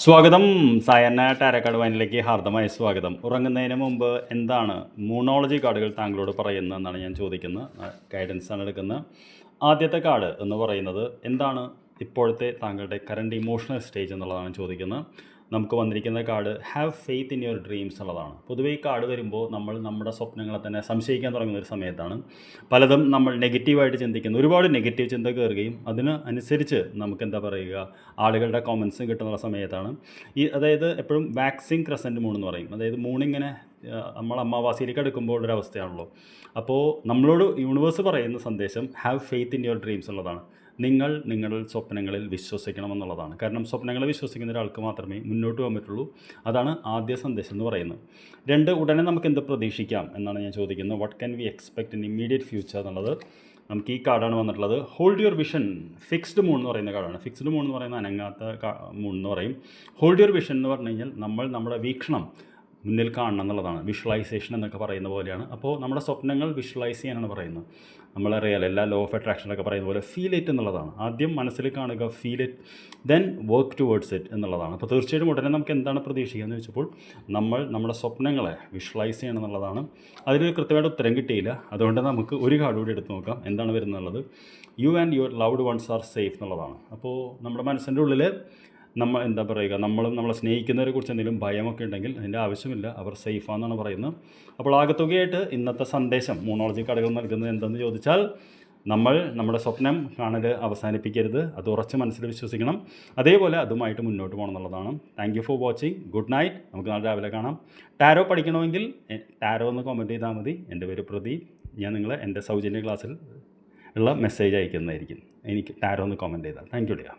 സ്വാഗതം. സായന്ന ടാരക്കാട് വൈനിലേക്ക് ഹാർദമായ സ്വാഗതം. ഉറങ്ങുന്നതിന് മുമ്പ് എന്താണ് മൂണോളജി കാർഡുകൾ താങ്കളോട് പറയുന്നതെന്നാണ് ഞാൻ ചോദിക്കുന്നത്. ഗൈഡൻസാണ് എടുക്കുന്നത്. ആദ്യത്തെ കാർഡ് എന്ന് പറയുന്നത് എന്താണ് ഇപ്പോഴത്തെ താങ്കളുടെ കറണ്ട് ഇമോഷണൽ സ്റ്റേജ് എന്നുള്ളതാണ് ചോദിക്കുന്നത്. നമുക്ക് വന്നിരിക്കുന്ന card have faith in your dreams എന്നുള്ളതാണ്. പൊതുവേ ഈ കാർഡ് വരുമ്പോൾ നമ്മൾ നമ്മുടെ സ്വപ്നങ്ങളെ തന്നെ സംശയിക്കാൻ തുടങ്ങുന്ന ഒരു സമയത്താണ്. പലതും നമ്മൾ നെഗറ്റീവായിട്ട് ചിന്തിക്കുന്നു. ഒരുപാട് നെഗറ്റീവ് ചിന്ത കയറുകയും അതിന് അനുസരിച്ച് നമുക്ക് എന്താ പറയുക ആളുകളുടെ കോമൻസും കിട്ടുന്ന സമയത്താണ്. അതായത് എപ്പോഴും വാക്സിങ് ക്രസൻറ്റ് മൂൺ എന്ന് പറയും. അതായത് മൂണിങ്ങനെ നമ്മൾ അമാവാസിയിലേക്ക് അടുക്കുമ്പോൾ ഒരവസ്ഥയാണല്ലോ. അപ്പോൾ നമ്മളോട് യൂണിവേഴ്സ് പറയുന്ന സന്ദേശം have faith in your dreams എന്നുള്ളതാണ്. നിങ്ങൾ നിങ്ങളുടെ സ്വപ്നങ്ങളിൽ വിശ്വസിക്കണമെന്നുള്ളതാണ്. കാരണം സ്വപ്നങ്ങളെ വിശ്വസിക്കുന്ന ഒരാൾക്ക് മാത്രമേ മുന്നോട്ട് പോകാൻ പറ്റുള്ളൂ. അതാണ് ആദ്യ സന്ദേശം എന്ന് പറയുന്നത്. രണ്ട്, ഉടനെ നമുക്ക് എന്ത് പ്രതീക്ഷിക്കാം എന്നാണ് ഞാൻ ചോദിക്കുന്നത്. What can we expect in immediate future എന്നുള്ളത് നമുക്ക് ഈ കാർഡാണ് വന്നിട്ടുള്ളത്. Hold your vision. Fixed moon എന്ന് പറയുന്ന കാർഡാണ്. ഫിക്സ്ഡ് മൂൺ എന്ന് പറയുന്ന അനങ്ങാത്ത മൂൺ എന്ന് പറയും. ഹോൾഡ് യുവർ വിഷൻ എന്ന് പറഞ്ഞു കഴിഞ്ഞാൽ നമ്മൾ നമ്മുടെ വീക്ഷണം മുന്നിൽ കാണണം എന്നുള്ളതാണ്. വിഷ്വലൈസേഷൻ എന്നൊക്കെ പറയുന്ന പോലെയാണ്. അപ്പോൾ നമ്മുടെ സ്വപ്നങ്ങൾ വിഷ്വലൈസ് ചെയ്യാനാണ് പറയുന്നത്. നമ്മളറിയാലോ എല്ലാ ലോ ഓഫ് അട്രാക്ഷനൊക്കെ പറയുന്ന പോലെ ഫീൽ ഇറ്റ് എന്നുള്ളതാണ്. ആദ്യം മനസ്സിൽ കാണുക, feel it, then work towards it എന്നുള്ളതാണ്. അപ്പോൾ തീർച്ചയായിട്ടും ഉടനെ നമുക്ക് എന്താണ് പ്രതീക്ഷിക്കുക എന്ന് വെച്ചപ്പോൾ നമ്മൾ നമ്മുടെ സ്വപ്നങ്ങളെ വിഷ്വലൈസ് ചെയ്യണം എന്നുള്ളതാണ്. അതിൽ കൃത്യമായിട്ട് ഉത്തരം കിട്ടിയില്ല. അതുകൊണ്ട് നമുക്ക് ഒരു കാർഡ് കൂടി എടുത്ത് നോക്കാം എന്താണ് വരുന്നുള്ളത്. You and your loved ones are safe എന്നുള്ളതാണ്. അപ്പോൾ നമ്മുടെ മനസ്സിൻ്റെ ഉള്ളിൽ നമ്മൾ എന്താ പറയുക നമ്മളും നമ്മളെ സ്നേഹിക്കുന്നവരെ കുറിച്ച് എന്തെങ്കിലും ഭയമൊക്കെ ഉണ്ടെങ്കിൽ അതിൻ്റെ ആവശ്യമില്ല, അവർ സേഫാണെന്നാണ് പറയുന്നത്. അപ്പോൾ ആകത്തുകയായിട്ട് ഇന്നത്തെ സന്ദേശം മൂണോളജി കാർഡുകൾ നൽകുന്നത് എന്തെന്ന് ചോദിച്ചാൽ നമ്മുടെ സ്വപ്നം കാണൽ അവസാനിപ്പിക്കരുത്, അത് ഉറച്ച് മനസ്സിൽ വിശ്വസിക്കണം, അതേപോലെ അതുമായിട്ട് മുന്നോട്ട് പോകണം എന്നുള്ളതാണ്. Thank you for watching. Good night. നമുക്ക് നാളെ രാവിലെ കാണാം. ടാരോ പഠിക്കണമെങ്കിൽ ടാരോ എന്ന് കമൻറ്റ് ചെയ്താൽ മതി. എൻ്റെ പേര് പ്രദീപ്. ഞാൻ നിങ്ങളെ എൻ്റെ സൗജന്യ ക്ലാസ്സിൽ ഉള്ള മെസ്സേജ് അയക്കുന്നതായിരിക്കും. എനിക്ക് ടാരോ എന്ന് കമൻറ്റ് ചെയ്താൽ. Thank you dear.